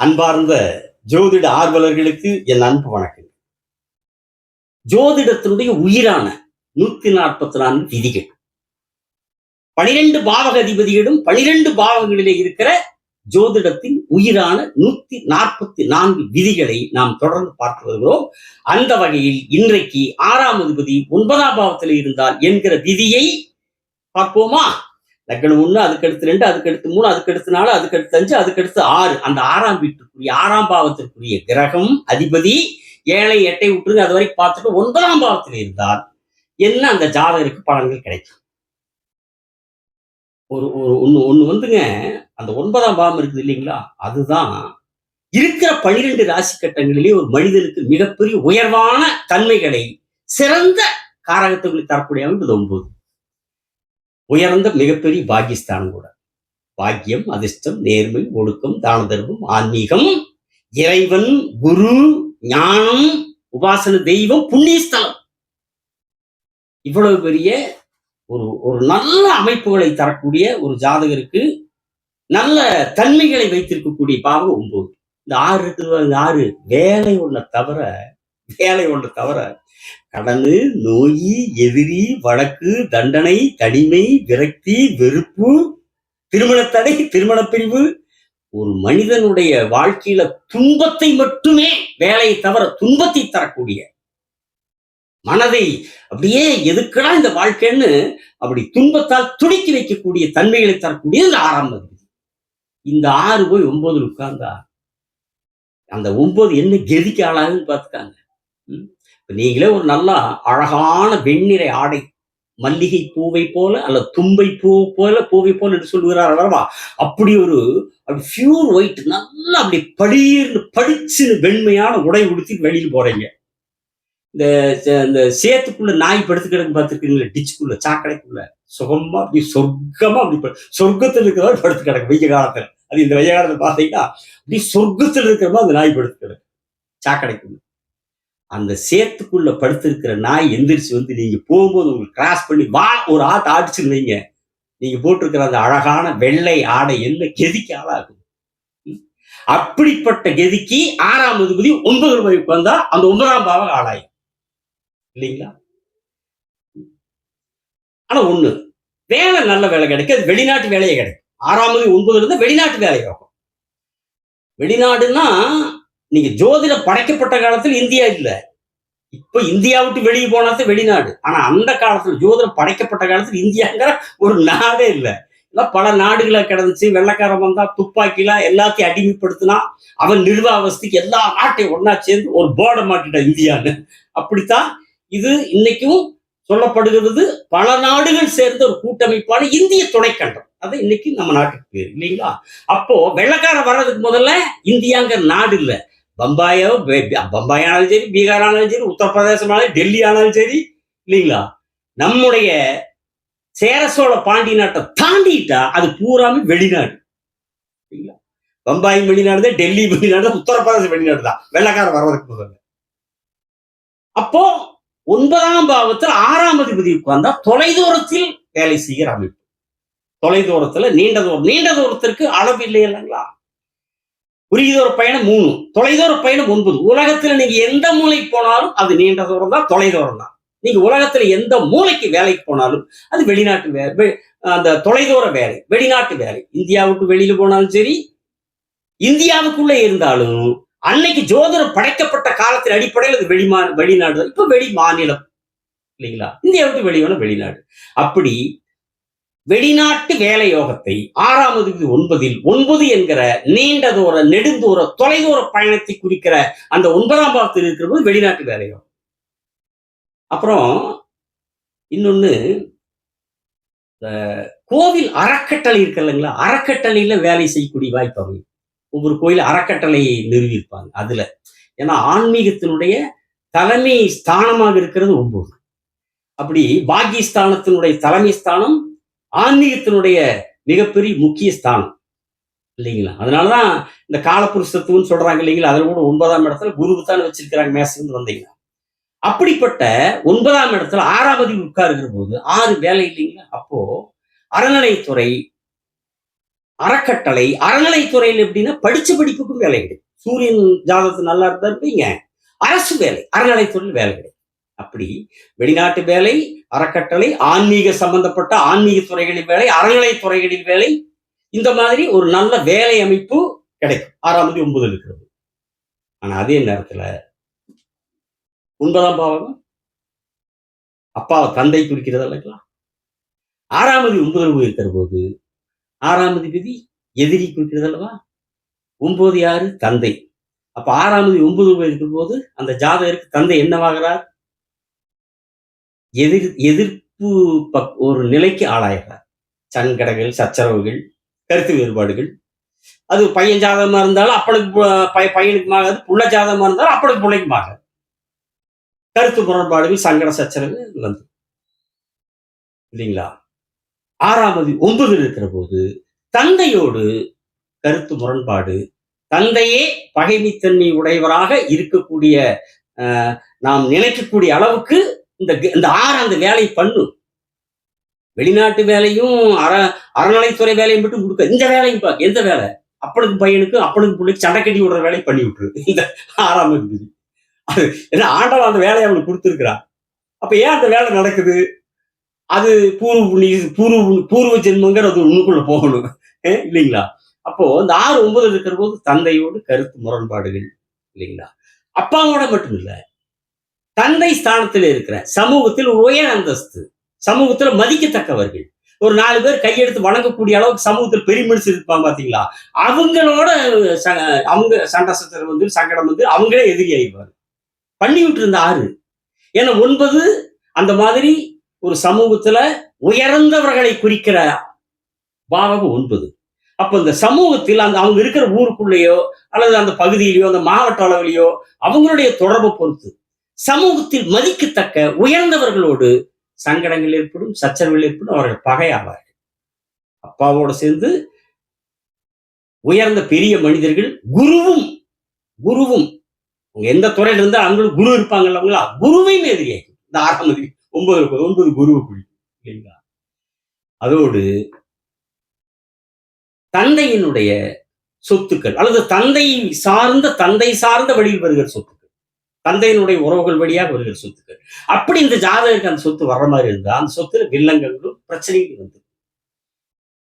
அன்பார்ந்த ஜோதிட ஆர்வலர்களுக்கு என் அன்பு வணக்கம். ஜோதிடத்தினுடைய உயிரான 144 விதிகள், 12 பாவக அதிபதிகளும் 12 பாவங்களிலே இருக்கிற ஜோதிடத்தின் உயிரான 144 விதிகளை நாம் தொடர்ந்து பார்த்து வருகிறோம். அந்த வகையில் இன்றைக்கு 6ஆம் அதிபதி 9ஆம் பாவத்தில் இருந்தால் என்கிற விதியை பார்ப்போமா? லக்னம் 1, அதுக்கடுத்து 2, அதுக்கடுத்து 3, அதுக்கடுத்து 4, அதுக்கடுத்து 5, அதுக்கடுத்து 6. அந்த 6ஆம் வீட்டுக்குரிய 6ஆம் பாவத்திற்குரிய கிரகம் அதிபதி 7 8 விட்டுருங்க, அது வரைக்கும் பார்த்துட்டு 9ஆம் பாவத்தில் இருந்தால் என்ன அந்த ஜாதகருக்கு பலன்கள் கிடைக்கும். ஒரு ஒண்ணு வந்துங்க, அந்த 9ஆம் பாவம் இருக்குது இல்லைங்களா, அதுதான் இருக்கிற 12 ராசி கட்டங்களிலே ஒரு மனிதனுக்கு மிகப்பெரிய உயர்வான தன்மைகளை, சிறந்த காரகத்துகளை தரக்கூடிய அமைப்பு 9. உயர்ந்த மிகப்பெரிய பாக்கியஸ்தானம் கூட. பாக்கியம், அதிர்ஷ்டம், நேர்மை, ஒழுக்கம், தான தர்மம், ஆன்மீகம், இறைவன், குரு, ஞானம், உபாசன தெய்வம், புண்ணியஸ்தலம், இவ்வளவு பெரிய ஒரு நல்ல அமைப்புகளை தரக்கூடிய ஒரு ஜாதகருக்கு நல்ல தன்மைகளை வைத்திருக்கக்கூடிய பாவம் 9. இந்த 6 இருக்குது. 6 வேலை ஒண்ண தவிர கடனு, நோய், எதிரி, வழக்கு, தண்டனை, தனிமை, விரக்தி, வெறுப்பு, திருமணத்தடை, திருமண பிரிவு, ஒரு மனிதனுடைய வாழ்க்கையில துன்பத்தை மட்டுமே, வேலையை தவிர துன்பத்தை தரக்கூடிய, மனதை அப்படியே எதுக்கடா இந்த வாழ்க்கைன்னு அப்படி துன்பத்தால் துடிக்கி வைக்கக்கூடிய தன்மைகளை தரக்கூடிய இந்த 6ஆம் அதிபதி. இந்த 6 போய் 9 உட்கார்ந்தா அந்த 9 என்ன கெதிக்கு ஆளாகுன்னு பார்த்துக்காங்க. நீங்களே ஒரு நல்லா அழகான வெண்ணிறை ஆடை, மல்லிகை பூவை போல அல்லது தும்பை பூவை போல என்று சொல்லுகிறார் அல்லவா, அப்படி பியூர் ஒயிட், நல்லா அப்படி படிச்சுன்னு வெண்மையான உடை உடுத்தி வெளியில் போறீங்க. இந்த சேத்துக்குள்ள நாய் படுத்து கிடக்கு பார்த்துருக்கீங்களா, டிச்சுக்குள்ள, சாக்கடைக்குள்ள, சுகமா அப்படி சொர்க்கமா அப்படி சொர்க்கத்தில் இருக்கிறவர் படுத்து கிடக்கு வெய்ய காலத்துல. அது இந்த வெய்ய காலத்துல பார்த்தீங்கன்னா அப்படி சொர்க்கத்தில் இருக்கிறமா அந்த நாய் படுத்து கிடக்கு சாக்கடைக்குள்ள. அந்த சேத்துக்குள்ள படுத்திருக்கிற நாய் எந்திரிச்சு வந்து நீங்க போகும்போது உங்களுக்கு கிராஸ் பண்ணி ஒரு ஆட்டு ஆடிச்சுருந்தீங்க, நீங்க போட்டிருக்கிற அந்த அழகான வெள்ளை ஆடை என்ன கெதிக்கு ஆளாகும். அப்படிப்பட்ட கெதிக்கு 6ஆம் அதிபதி 9 ரூபாய்க்கு வந்தா அந்த 9ஆம் பாவம் ஆளாயும் இல்லைங்களா. ஆனா ஒண்ணு, வேலை நல்ல வேலை கிடைக்கும், அது வெளிநாட்டு வேலையே கிடைக்கும். 6ஆம் அதிபதி 9 இருந்தா வெளிநாட்டு வேலை ஆகும். வெளிநாடுன்னா நீங்க ஜோதிடம் படைக்கப்பட்ட காலத்தில் இந்தியா இல்ல, இப்ப இந்தியா விட்டு வெளியே போனாதான் வெளிநாடு. ஆனா அந்த காலத்துல ஜோதிடம் படைக்கப்பட்ட காலத்துல இந்தியாங்கிற ஒரு நாடே இல்ல. பல நாடுகளை கிடந்துச்சு. வெள்ளக்காரன் வந்தா துப்பாக்கில எல்லாத்தையும் அடிமைப்படுத்தினா, அவன் நிர்வாகத்துக்கு எல்லா நாட்டையும் ஒன்னா சேர்ந்து ஒரு போர்டை மாட்டிட்டான் இந்தியான்னு. அப்படித்தான் இது இன்னைக்கும் சொல்லப்படுகிறது. பல நாடுகள் சேர்ந்த ஒரு கூட்டமைப்பான இந்திய துணைக்கண்டம், அது இன்னைக்கு நம்ம நாட்டுக்கு பேரு இல்லைங்களா. அப்போ வெள்ளக்காரன் வர்றதுக்கு முதல்ல இந்தியாங்கிற நாடு இல்ல. பம்பாய் ஆனாலும் சரி, பீகார் ஆனாலும் சரி, உத்தரப்பிரதேசம் ஆனாலும், டெல்லி ஆனாலும் சரி இல்லைங்களா, நம்முடைய சேர சோழ பாண்டிய நாட்டை தாண்டிட்டா அது பூராமே வெளிநாடு இல்லைங்களா. பம்பாய் வெளிநாடு தான், டெல்லி வெளிநாடு தான், உத்தரப்பிரதேசம் வெளிநாடு தான் வெள்ளக்காரன் வர்றதுக்கு முதல்ல. அப்போ 9ஆம் பாவத்தில் 6ஆம் அதிபதி உட்கார்ந்தா தொலைதூரத்தில் வேலை செய்கிற அமைப்பு. தொலைதூரத்துல நீண்ட தூரத்திற்கு அளவு இல்லை இல்லைங்களா. குறுகிய பயணம் 3, தொலைதூர பயணம் 9. உலகத்துல நீங்க எந்த மூலைக்கு போனாலும் அது நீண்ட தூரம் தான், தொலைதூரம் தான். நீங்க உலகத்துல எந்த மூலைக்கு வேலைக்கு போனாலும் அது வெளிநாட்டு வேலை, அந்த தொலைதூர வேலை, வெளிநாட்டு வேலை. இந்தியாவுக்கு வெளியில போனாலும் சரி, இந்தியாவுக்குள்ள இருந்தாலும் அன்னைக்கு ஜோதிடம் படைக்கப்பட்ட காலத்தின் அடிப்படையில் அது வெளிநாடு தான். இப்ப வெளி மாநிலம் இல்லைங்களா. இந்தியாவுக்கு வெளியான வெளிநாடு. அப்படி வெளிநாட்டு வேலை யோகத்தை 6ஆம் அதிபதி 9 என்கிற நீண்ட தூர, நெடுந்தூர, தொலைதூர பயணத்தை குறிக்கிற அந்த 9ஆம் பாவத்தில் இருக்கிற போது வெளிநாட்டு வேலை யோகம். அப்புறம் இன்னொன்னு, கோவில் அறக்கட்டளை இருக்கு இல்லைங்களா, அறக்கட்டளையில வேலை செய்யக்கூடிய வாய்ப்பு அமையும். ஒவ்வொரு கோயில் அறக்கட்டளையை நிறுவியிருப்பாங்க. அதுல ஏன்னா ஆன்மீகத்தினுடைய தலைமை ஸ்தானமாக இருக்கிறது 9. அப்படி பாக்கியஸ்தானத்தினுடைய தலைமை ஸ்தானம் ஆன்மீகத்தினுடைய மிகப்பெரிய முக்கிய ஸ்தானம் இல்லைங்களா. அதனாலதான் இந்த காலப்புருஷத்துவம்னு சொல்றாங்க இல்லைங்களா. அதுல கூட 9ஆம் இடத்துல குருவுத்தான் வச்சிருக்கிறாங்க, மேசம் வந்தீங்கன்னா. அப்படிப்பட்ட 9ஆம் இடத்துல 6ஆம் அதிபதி உட்காருகிற போது 6 வேலை இல்லைங்களா. அப்போ அறநிலைத்துறை, அறக்கட்டளை, அறநிலைத்துறையில் எப்படின்னா படிச்ச படிப்புக்கும் வேலை கிடைக்கும். சூரியன் ஜாதகத்து நல்லா இருந்தா இருப்பீங்க, அரசு வேலை, அறநிலைத்துறையில் வேலை கிடைக்கும். அப்படி வெளிநாட்டு வேலை, அறக்கட்டளை, ஆன்மீக சம்பந்தப்பட்ட ஆன்மீக துறைகளில் வேலை, அறநிலை துறைகளில் வேலை, இந்த மாதிரி ஒரு நல்ல வேலை அமைப்பு கிடைக்கும். 6ஆம் தேதி 9 இருக்கிறது. ஆனா அதே நேரத்துல 9ஆம் பாவகம் அப்பாவை தந்தை குறிக்கிறது இல்லைங்களா? 6ஆம் தேதி 9 இருக்கிற போது 6ஆம் அதிபதி எதிரி குறிக்கிறது அல்லவா? 9 யாரு? தந்தை. அப்ப 6ஆம் தேதி 9 இருக்கும் போது அந்த ஜாதகருக்கு தந்தை என்னவாகிறார்? எதிர்ப்பு ஒரு நிலைக்கு ஆளாகிறார். சங்கடங்கள், சச்சரவுகள், கருத்து வேறுபாடுகள். அது பையன் ஜாதகமா இருந்தாலும் அப்பனுக்கு பையனுக்கும் ஆகாது, புள்ள ஜாதகமா இருந்தாலும் அப்பனுக்கு பிள்ளைக்கும் ஆகாது. கருத்து முரண்பாடுகள், சங்கட சச்சரவு வந்து இல்லைங்களா? 6ஆம் தேதி 9 இருக்கிற போது தந்தையோடு கருத்து முரண்பாடு, தந்தையே பகைமைத்தன்மை உடையவராக இருக்கக்கூடிய நாம் நினைக்கக்கூடிய அளவுக்கு இந்த 6 அந்த வேலை பண்ணும். வெளிநாட்டு வேலையும் அறநிலைத்துறை வேலையும் மட்டும் கொடுக்க, இந்த வேலையும் பார்க்க. எந்த வேலை? அப்பனுக்கு பையனுக்கு, அப்பனுக்கு பிள்ளைக்கு சண்டை கட்டி விடுற வேலையை பண்ணி விட்டுரு இந்த 6ஆம் அதிபதி. ஏன்னா ஆண்டவன் அந்த வேலையை அவனுக்கு கொடுத்துருக்கிறான். அப்ப ஏன் அந்த வேலை நடக்குது? அது பூர்வ ஜென்மங்கிறது உனக்குள்ள போகணும் இல்லைங்களா? அப்போ இந்த 6, 9 இருக்கிற போது தந்தையோடு கருத்து முரண்பாடுகள் இல்லைங்களா? அப்பாவோட மட்டும் இல்ல, தந்தை ஸ்தானத்தில் இருக்கிற சமூகத்தில் உயர் அந்தஸ்து, சமூகத்துல மதிக்கத்தக்கவர்கள், ஒரு 4 பேர் கையெடுத்து வணங்கக்கூடிய அளவுக்கு சமூகத்தில் பெரிய மனுஷர் இருப்பாங்க பாத்தீங்களா? அவங்களோட அவங்க சண்டை சச்சரவு வந்து, சங்கடம் வந்து அவங்களே எதிரி ஆயிடுவாங்க. பண்ணி விட்டு இருந்த 6. ஏன்னா 9 அந்த மாதிரி ஒரு சமூகத்துல உயர்ந்தவர்களை குறிக்கிற பாவகம் 9. அப்ப இந்த சமூகத்தில் அவங்க இருக்கிற ஊருக்குள்ளேயோ அல்லது அந்த பகுதியிலேயோ அந்த மாவட்ட அளவிலேயோ அவங்களுடைய தொடர்பை பொறுத்து சமூகத்தில் மதிக்கத்தக்க உயர்ந்தவர்களோடு சங்கடங்கள் ஏற்படும், சச்சரவுகள் ஏற்படும், அவர்கள் பகையாவார்கள். அப்பாவோட சேர்ந்து உயர்ந்த பெரிய மனிதர்கள், குருவும் எந்த துறையில இருந்தா அவங்களுக்கு குரு இருப்பாங்கல்ல, அவங்களா குருவையும் எதிரியாக்கும். இந்த 6ஆம் தேதி 9 குருவை குறிக்கும் இல்லைங்களா? அதோடு தந்தையினுடைய சொத்துக்கள் அல்லது தந்தை சார்ந்த வழியில் வருகிற சொத்துக்கள், தந்தையினுடைய உறவுகள் வழியாக வருகிற சொத்துக்கள். அப்படி இந்த ஜாதகருக்கு அந்த சொத்து வர்ற மாதிரி இருந்தா அந்த சொத்துல வில்லங்கங்களும் பிரச்சனைகள் வந்து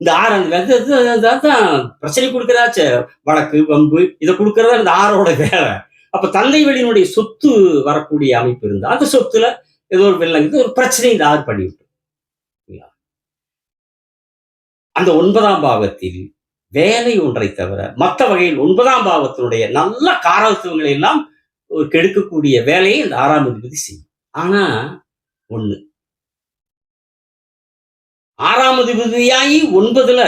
இந்த 6 தான் பிரச்சனை கொடுக்கிறதாச்ச, வழக்கு வம்பு இதை கொடுக்கறதா இந்த 6ஓட வேலை. அப்ப தந்தை வழியினுடைய சொத்து வரக்கூடிய அமைப்பு இருந்தா அந்த சொத்துல ஏதோ ஒரு வில்லங்கு ஒரு பிரச்சனை இந்த 6 பண்ணிவிட்டு அந்த 9ஆம் பாவத்தில் வேலை ஒன்றை தவிர மற்ற வகையில் 9ஆம் பாவத்தினுடைய நல்ல காரகத்துவங்களை எல்லாம் கெடுக்கக்கூடிய வேலையை இந்த 6ஆம் அதிபதி செய்யும். ஆனா ஒண்ணு, 6ஆம் அதிபதியாகி 9ல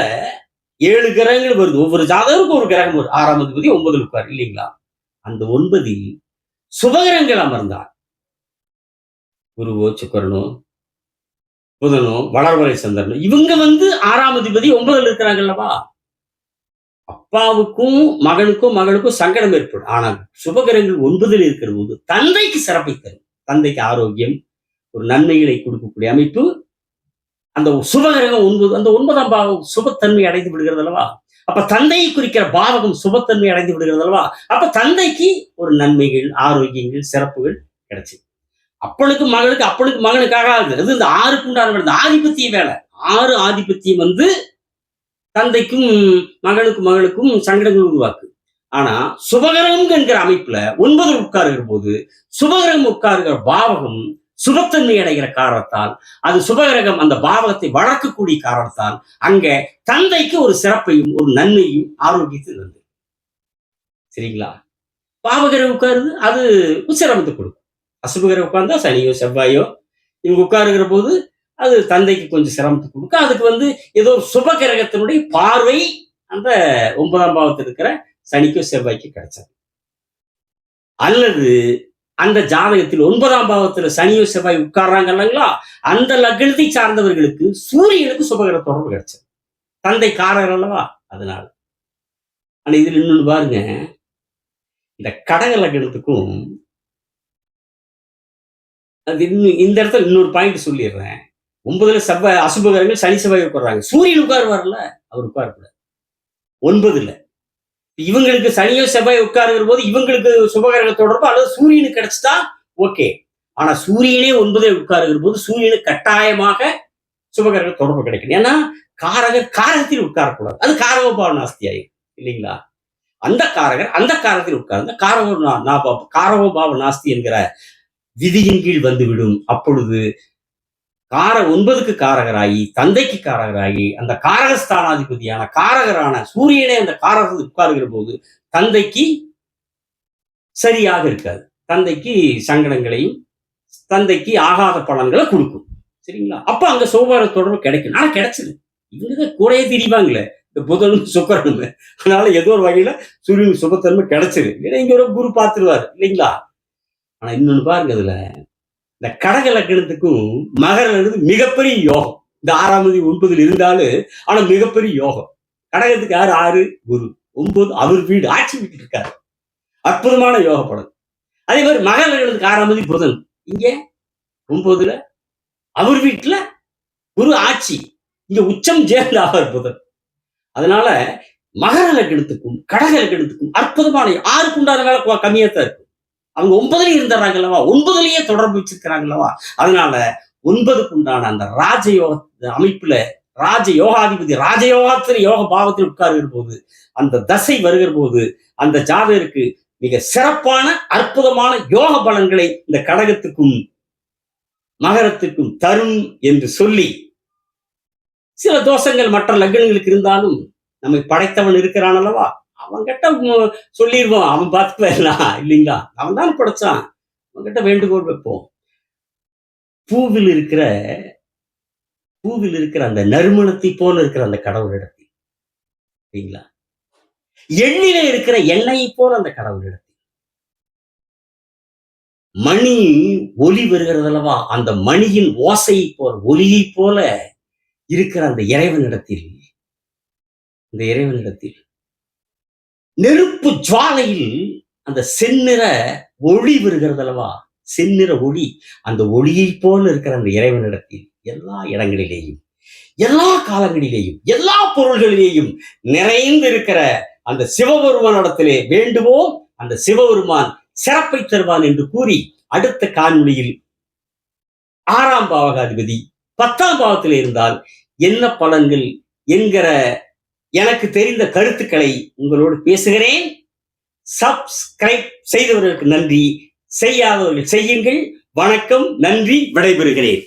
7 கிரகங்கள் வருது. ஒவ்வொரு ஜாதகருக்கும் ஒரு கிரகம் வரும். 6ஆம் அதிபதி 9ல் இருப்பார் இல்லைங்களா? அந்த 9ல் சுபகிரகங்கள் அமர்ந்தார். குருவோ, சுக்கிரனோ, புதனோ, வளர்வரை சந்திரனோ, இவங்க 6ஆம் அதிபதி 9ல் இருக்கிறாங்கல்லவா? அப்பாவுக்கும் மகனுக்கும் சங்கடம் ஏற்படும். ஆனால் சுபகிரகங்கள் 9ல் இருக்கிற போது தந்தைக்கு சிறப்பை தரும். தந்தைக்கு ஆரோக்கியம், ஒரு நன்மைகளை கொடுக்கக்கூடிய அமைப்பு. அந்த சுபகிரகம் 9, அந்த 9ஆம் பாவம் சுபத்தன்மை அடைந்து விடுகிறது அல்லவா? அப்ப தந்தையை குறிக்கிற பாவகம் சுபத்தன்மை அடைந்து விடுகிறது அல்லவா? அப்ப தந்தைக்கு ஒரு நன்மைகள், ஆரோக்கியங்கள், சிறப்புகள் கிடைச்சு. அப்பனுக்கு மகனுக்காக அது இந்த 6க்கு உண்டான ஆதிபத்திய வேலை. 6 ஆதிபத்தியம் தந்தைக்கும் மகனுக்கும் சங்கடங்கள் உருவாக்கு. ஆனா சுபகிரகம் என்கிற அமைப்புல 9 உட்காருகிற போது சுபகிரகம் உட்காருகிற பாவகம் சுபத்தன்மை அடைகிற காரணத்தால், அது சுபகிரகம் அந்த பாவகத்தை வளர்க்கக்கூடிய காரணத்தால் அங்க தந்தைக்கு ஒரு சிறப்பையும் ஒரு நன்மையும் ஆரோக்கியத்தில் இருந்து சரிங்களா? பாவகிரகம் உட்காருது, அது சிரமத்தை கொடுக்கும். அசுபகிரகம் உட்கார்ந்தா சனியோ செவ்வாயோ இவங்க உட்காருகிற போது அது தந்தைக்கு கொஞ்சம் சிரமத்தை கொடுக்கும். அதுக்கு ஏதோ ஒரு சுபகிரகத்தினுடைய பார்வை அந்த 9ஆம் பாவத்தில் இருக்கிற சனிக்கோ செவ்வாய்க்கு கிடைச்சது. அல்லது அந்த ஜாதகத்தில் 9ஆம் பாவத்துல சனியோ செவ்வாய் உட்கார்றாங்க இல்லைங்களா, அந்த லக்னத்தை சார்ந்தவர்களுக்கு சூரியனுக்கு சுபகிரக தொடர்பு கிடைச்சது. தந்தை காரர் அல்லவா? அதனால. ஆனா இதுல இன்னொன்னு பாருங்க, இந்த கடக லக்னத்துக்கும் அது இந்த இடத்துல இன்னொரு பாயிண்ட் சொல்லிடுறேன். 9ல செவ்வாய் அசுபகிரகங்கள் சனி செவ்வாய் உட்கார்றாங்க. சூரியன் உட்காருவார்ல, அவர் உட்காரக்கூடாது. 9ல. இவங்களுக்கு சனியோ செவ்வாய் உட்காருகிற போது இவங்களுக்கு சுபகிரக தொடர்பு அல்லது சூரியனுக்கு கிடைச்சிட்டா ஓகே. ஆனா சூரியனே 9 உட்காருகிற போது சூரியனுக்கு கட்டாயமாக சுபகிரக தொடர்பு கிடைக்கும். ஏன்னா காரகத்தில் உட்காரக்கூடாது. அது காரகோபாவ நாஸ்தி ஆயிடும் இல்லைங்களா? அந்த காரகத்தில் உட்கார்ந்த காரகோபாவ நாஸ்தி என்கிற விதியின் கீழ் வந்துவிடும். அப்பொழுது 9க்கு காரகராகி தந்தைக்கு காரகராகி அந்த காரகஸ்தானாதிபதியான காரகரான சூரியனே அந்த காரகத்தில் உட்காருகிற போது தந்தைக்கு சரியாக இருக்காது. தந்தைக்கு சங்கடங்களையும் தந்தைக்கு ஆகாத பலன்களை கொடுக்கும். சரிங்களா? அப்ப அங்க சுபகிரக தொடர்பு கிடைக்கும். ஆனா கிடைச்சது. இவங்க கூடயே திரிவாங்களே இந்த புதனும் சுக்கிரனும். அதனால ஏதோ ஒரு வகையில சூரியன் சுபத்தன்மை கிடைச்சது. இங்க ஒரு குரு பார்த்துருவாரு இல்லைங்களா? ஆனா இன்னொன்னு பாருங்க, இதுல இந்த கடக லக்னத்துக்கும் மகர லக்னத்துக்கும் மிகப்பெரிய யோகம். இந்த 6ஆம் தேதி 9ல் இருந்தாலும் ஆனா மிகப்பெரிய யோகம். கடகத்துக்கு யாரு? 6 குரு, 9 அவர் வீடு ஆட்சி வீட்டு இருக்காரு. அற்புதமான யோக படம். அதே மாதிரி மகர லக்னத்துக்கு 6ஆம் தேதி புதன் இங்க 9ல அவர் வீட்டுல குரு ஆட்சி, இங்க உச்சம் ஜெயந்த ஆவார் புதன். அதனால மகர லக்னத்துக்கும் கடக லக்னத்துக்கும் அற்புதமான 6க்கு உண்டான வேலை கம்மியா தான் இருக்கும். அவங்க 9ல இருந்துறாங்கல்லவா, 9லயே தொடர்பு வச்சிருக்கிறாங்கல்லவா. அதனால 9க்கு உண்டான அந்த ராஜயோக அமைப்புல ராஜயோகாதிபதி ராஜயோகத்தில் யோக பாவத்தில் உட்காருகிற போது அந்த தசை வருகிற போது அந்த ஜாதகருக்கு மிக சிறப்பான அற்புதமான யோக பலன்களை இந்த கடகத்துக்கும் மகரத்துக்கும் தரும் என்று சொல்லி, சில தோஷங்கள் மற்ற லக்னங்களுக்கு இருந்தாலும் நம்மை படைத்தவன் இருக்கிறான் அல்லவா, அவன் கிட்ட சொல்லிடுவோம், அவன் பார்த்துக்குவான் இல்லைங்களா? அவன் தான் படைச்சான், அவன் கிட்ட வேண்டுகோள் வைப்போம். பூவில் இருக்கிற அந்த நறுமணத்தை போல இருக்கிற அந்த கடவுளிடத்தில் இல்லைங்களா, எண்ணில இருக்கிற எண்ணெயை போல அந்த கடவுளிடத்தில் மணி ஒலி வருகிறது அல்லவா, அந்த மணியின் ஓசையை போல ஒலியை போல இருக்கிற அந்த இறைவனிடத்தில் நெருப்பு ஜுவாலையில் அந்த செந்நிற ஒளி வருகிறது அல்லவா, செந்நிற ஒளி, அந்த ஒளியை போல இருக்கிற அந்த இறைவனிடத்தில் எல்லா இடங்களிலேயும் எல்லா காலங்களிலேயும் எல்லா பொருள்களிலேயும் நிறைந்து இருக்கிற அந்த சிவபெருமானிடத்திலே வேண்டுவோம், அந்த சிவபெருமான் சிறப்பை தருவான் என்று கூறி, அடுத்த காணொளியில் 6ஆம் பாவகாதிபதி 10ஆம் பாவத்தில் இருந்தால் என்ன பலன்கள் என்கிற எனக்கு தெரிந்த கருத்துக்களை உங்களோடு பேசுகிறேன். சப்ஸ்கிரைப் செய்தவர்களுக்கு நன்றி, செய்யாதவர்கள் செய்யுங்கள். வணக்கம், நன்றி, விடைபெறுகிறேன்.